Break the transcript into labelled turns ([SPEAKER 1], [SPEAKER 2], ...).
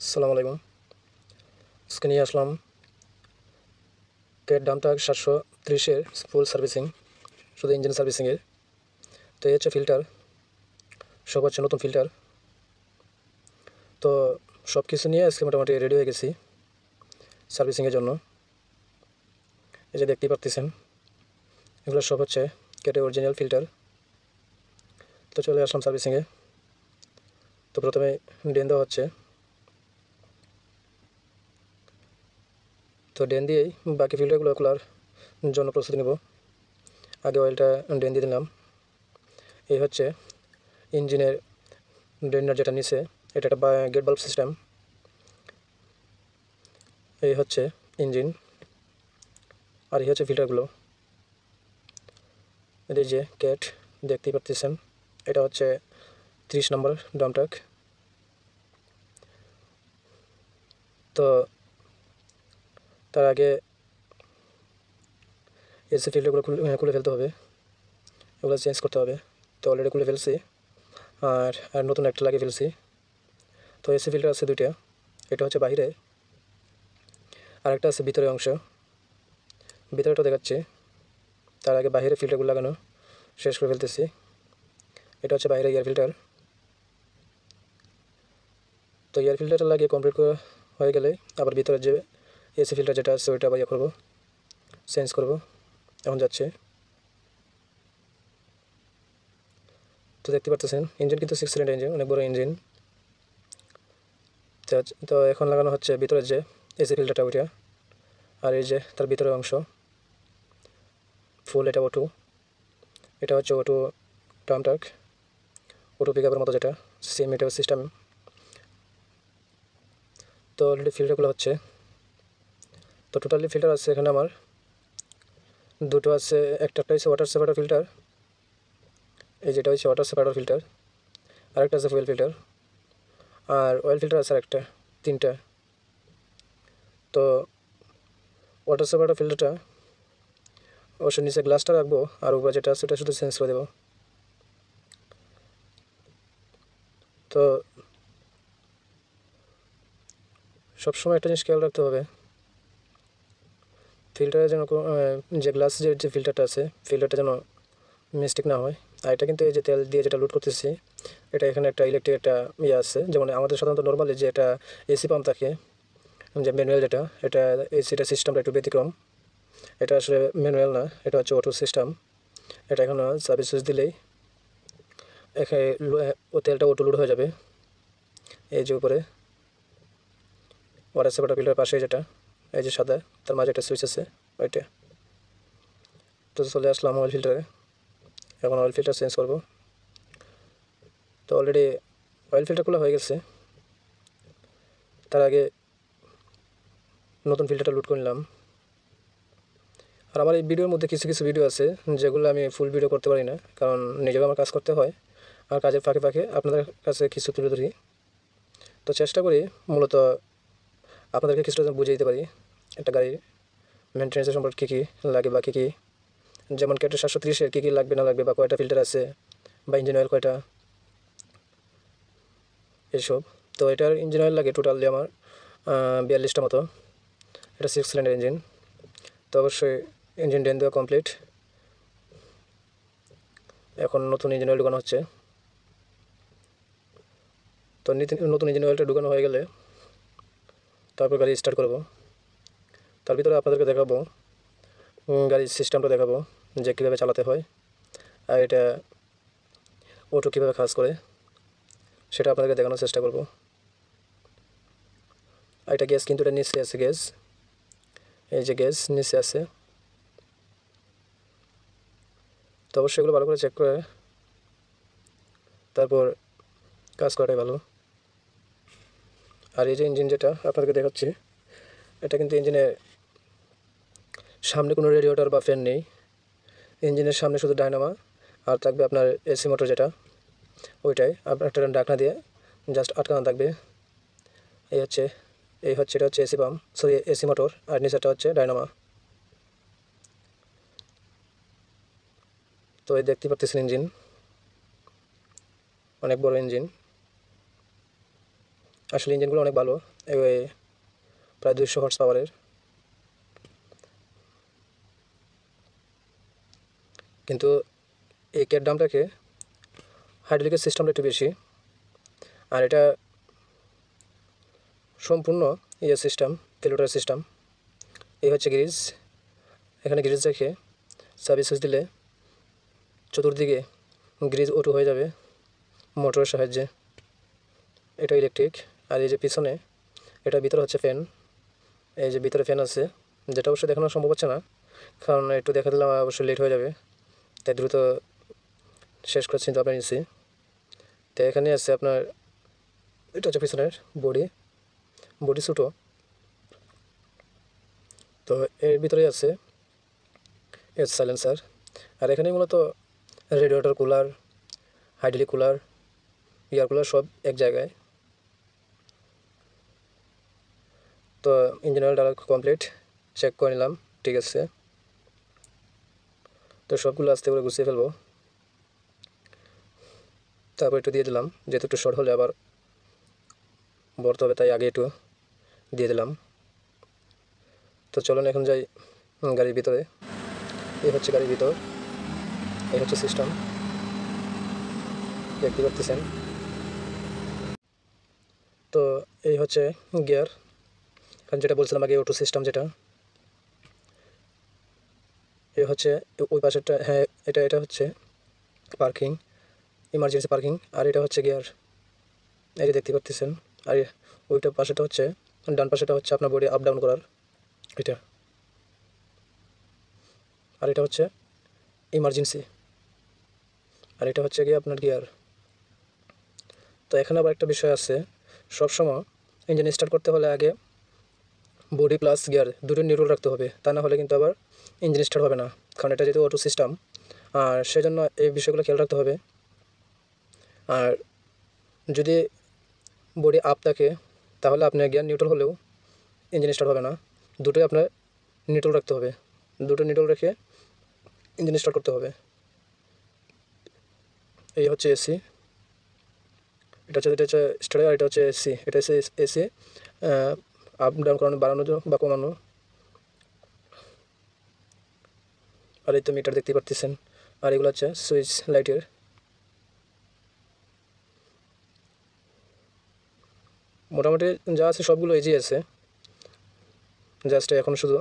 [SPEAKER 1] আসসালামু আলাইকুম। আজকে নিয়ে আসলাম কেট ডামটাক 730-এর ফুল সার্ভিসিং, শুধু ইঞ্জিন সার্ভিসিংয়ের। তো এই হচ্ছে ফিল্টার, সব হচ্ছে নতুন ফিল্টার। তো সব কিছু নিয়ে আজকে মোটামুটি রেডি হয়ে গেছি সার্ভিসিংয়ের জন্য। এই যে দেখতেই পারতেছেন, এগুলো সব হচ্ছে কেটের অরিজিনাল ফিল্টার। তো চলে আসলাম সার্ভিসিংয়ে। তো প্রথমে ড্রেন দেওয়া হচ্ছে। তো ড্রেন দিয়েই বাকি ফিল্টারগুলো খোলার জন্য প্রস্তুতি নেব। আগে অয়েলটা ড্রেন দিয়ে দিলাম। এই হচ্ছে ইঞ্জিনের ড্রেনার, যেটা নিচে এটা একটা গেট বাল্ব সিস্টেম। এই হচ্ছে ইঞ্জিন, আর এই হচ্ছে ফিল্টারগুলো। এই যে ক্যাট দেখতেই পাচ্ছেন, এটা হচ্ছে 30 নম্বর ডামটাক। তো তার আগে এসি ফিল্টারগুলো খুলে ফেলতে হবে, এগুলো চেঞ্জ করতে হবে। তো অলরেডি খুলে ফেলছি, আর নতুন একটা লাগিয়ে ফেলছি। তো এসি ফিল্টার আছে দুইটা, এটা হচ্ছে বাইরে, আর একটা আছে ভিতরে অংশ। ভিতরেটা দেখাচ্ছি, তার আগে বাইরে ফিল্টারগুলো লাগানো শেষ করে ফেলতেছি। এটা হচ্ছে বাইরে এয়ার ফিল্টার। তো এয়ার ফিল্টারটা লাগিয়ে কমপ্লিট করা হয়ে গেলে আবার ভিতরে যে এসি ফিল্টার যেটা আছে ওইটা আবার ইয়ে করবো, চেঞ্জ করবো। এখন যাচ্ছে। তো দেখতে পাচ্ছেন ইঞ্জিন কিন্তু 6 সিলিন্ডার ইঞ্জিন, অনেক বড় ইঞ্জিন। তো এখন লাগানো হচ্ছে ভিতরে যে এসি ফিল্টারটা ওইটা, আর এই যে তার ভিতরের অংশ ফুল, এটা O2, এটা হচ্ছে O2 ডামটাক, O2 পিকআপের মতো, যেটা সেম এটা সিস্টেম। তো অলরেডি ফিল্টারগুলো হচ্ছে। তো টোটালি ফিল্টার আছে এখানে আমার দুটো আছে, একটা হচ্ছে ওয়াটার সেপারেটর ফিল্টার, এই যেটা হচ্ছে ওয়াটার সেপারেটর ফিল্টার, আরেকটা আছে ফুয়েল ফিল্টার, আর অয়েল ফিল্টার আছে আরেকটা, তিনটা। তো ওয়াটার সেপারেটর ফিল্টারটা অবশ্যই নিচে গ্লাসটা রাখবো, আর উপরে যেটা আছে ওটা শুধু চেঞ্জ করে দেবো। তো সবসময় একটা জিনিস খেয়াল রাখতে হবে, ফিল্টারে যেন যে গ্লাসের যে ফিল্টারটা আছে ফিল্টারটা যেন মিস্টেক না হয়। আর এটা কিন্তু এই যে তেল দিয়ে যেটা লোড করতেছি, এটা এখানে একটা ইলেকট্রিক একটা ইয়ে আছে, যেমন আমাদের সাধারণত নর্মালি যে এটা এসি পাম্প থাকে, যে ম্যানুয়াল যেটা, এটা এসিটা সিস্টেমটা একটু ব্যতিক্রম। এটা আসলে ম্যানুয়াল না, এটা হচ্ছে অটো সিস্টেম। এটা এখনও সার্ভিস সুইচ দিলেই এখানে ও তেলটা অটো লোড হয়ে যাবে। এই যে উপরে ওয়াটার সেপারেটর ফিল্টার পাশে যেটা, এই যে সাদা, তার মাঝে একটা সুইচ আছে ওইটা। তো চলে আসলাম অয়েল ফিল্টারে। এখন অয়েল ফিল্টার চেঞ্জ করব। তো অলরেডি অয়েল ফিল্টার খোলা হয়ে গেছে, তার আগে নতুন ফিল্টারটা লোড করে নিলাম। আর আমার এই ভিডিওর মধ্যে কিছু কিছু ভিডিও আছে যেগুলো আমি ফুল ভিডিও করতে পারি না, কারণ নিজেও আমার কাজ করতে হয়, আর কাজের ফাঁকে ফাঁকে আপনাদের কাছে কিছু তুলে ধরি। তো চেষ্টা করি মূলত আপনাদেরকে কিছুটা যেন বুঝিয়ে দিতে পারি একটা গাড়ির মেনটেন্যান্সের সম্পর্কে কী কী লাগে বা কী কী, যেমন কেটের 730-এর কী কী লাগবে না লাগবে, বা কয়টা ফিল্টার আছে, বা ইঞ্জিন অয়েল কয়টা, এসব। তো এটার ইঞ্জিন অয়েল লাগে টোটালি আমার 42টা মতো। এটা 6 সিলিন্ডার ইঞ্জিন। তো অবশ্যই ইঞ্জিন ড্রেন দেওয়া কমপ্লিট। এখন নতুন ইঞ্জিন অয়েল ঢুকানো হচ্ছে। তো নতুন ইঞ্জিন অয়েলটা ঢুকানো হয়ে গেলে তারপর গাড়ি স্টার্ট করব। তার ভিতরে আপনাদেরকে দেখাবো গাড়ির সিস্টেমটা দেখাবো, যে কীভাবে চালাতে হয়, আর এটা অটো কীভাবে কাজ করে সেটা আপনাদেরকে দেখানোর চেষ্টা করব। আর এটা গ্যাস কিন্তু এটা নিচে আছে, গ্যাস, এই যে গ্যাস নিচে আছে। তো অবশ্যই এগুলো ভালো করে চেক করে তারপর কাজ করাটাই ভালো। আর এই যে ইঞ্জিন যেটা আপনাদেরকে দেখাচ্ছি, এটা কিন্তু ইঞ্জিনের সামনে কোনো রেডিয়েটর বা ফ্যান নেই। ইঞ্জিনের সামনে শুধু ডায়নামা, আর থাকবে আপনার এসি মোটর যেটা, ওইটাই আপনার একটা ঢাকনা দিয়ে জাস্ট আটকানো থাকবে। এটা হচ্ছে AC pump, sorry AC motor, আর নিচেটা হচ্ছে ডায়নামা। তো এই দেখতে পাচ্ছেন ইঞ্জিন, অনেক বড় ইঞ্জিন। আসলে ইঞ্জিনগুলো অনেক ভালো, প্রায় 200 হর্স পাওয়ারের। কিন্তু এই কের দামটাকে হাইড্রোলিকের সিস্টেমটা একটু বেশি, আর এটা সম্পূর্ণ সিস্টেম, তেলুটার সিস্টেম। এই হচ্ছে গ্রিজ, এখানে গ্রিজ রেখে সার্ভিস সুইচ দিলে চতুর্দিকে গ্রিজ অটো হয়ে যাবে মোটরের সাহায্যে। এটা ইলেকট্রিক। আর এই যে পিছনে, এটা ভিতরে হচ্ছে ফ্যান। এই যে ভিতরে ফ্যান আছে, যেটা অবশ্যই দেখানো সম্ভব হচ্ছে না, কারণ একটু দেখা দিলে অবশ্যই লেট হয়ে যাবে, তাই দ্রুত শেষ করে চিন্তা ভাবনা নিচ্ছি। তো এখানে আছে আপনার, এটা হচ্ছে পিছনের বডি ছোটো। তো এর ভিতরে আছে এর সাইলেন্সার। আর এখানে মূলত radiator cooler, hydraulic cooler, air cooler সব এক জায়গায়। তো ইঞ্জিন অয়েল ডালা কমপ্লিট, চেক করে নিলাম, ঠিক আছে। তো সবগুলো আস্তে করে গুছিয়ে ফেলবো, তারপর একটু দিয়ে দিলাম, যেহেতু একটু শর্ট হলে আবার ভরতে হবে, তাই আগে একটু দিয়ে দিলাম। তো চলুন এখন যাই গাড়ির ভিতরে। এই হচ্ছে গাড়ির ভিতর, এই হচ্ছে সিস্টেম, দেখতে পাচ্ছেন। তো এই হচ্ছে গিয়ার, কারণ যেটা বলছিলাম আগে অটো সিস্টেম যেটা, এই হচ্ছে ওই পাশেরটা, হ্যাঁ এটা হচ্ছে পার্কিং, ইমার্জেন্সি পার্কিং। আর এটা হচ্ছে গিয়ার, এই যে দেখতে পাচ্ছেন। আর ওইটা পাশেটা হচ্ছে, ডান পাশেটা হচ্ছে আপনার বডি আপ ডাউন করার এটা। আর এটা হচ্ছে ইমার্জেন্সি, আর এটা হচ্ছে গিয়ে আপনার গিয়ার। তো এখানে আবার একটা বিষয় আছে, সবসময় ইঞ্জিন স্টার্ট করতে হলে আগে বডি প্লাস গিয়ার দুটো নিউট্রাল রাখতে হবে, তা না হলে কিন্তু আবার ইঞ্জিন স্টার্ট হবে না, কারণ এটা যেহেতু অটো সিস্টেম। আর সেজন্য এই বিষয়গুলো খেয়াল রাখতে হবে। আর যদি বডি আপ থাকে তাহলে আপনার গিয়ার নিউট্রাল হলেও ইঞ্জিন স্টার্ট হবে না, দুটোই আপনার নিউট্রাল রাখতে হবে, দুটো নিউট্রাল রেখে ইঞ্জিন স্টার্ট করতে হবে। এই হচ্ছে এসি, এটা হচ্ছে স্টার্টার, আর এটা হচ্ছে এসি। এটা হচ্ছে এসি, আপ ডাউন করানো, বাড়ানো বা কমানো। আর এই তো মিটার দেখতে পাচ্ছেন। আর এগুলো হচ্ছে সুইচ লাইটের। মোটামুটি যা আছে সবগুলো ইজি আছে, জাস্ট এখন শুধু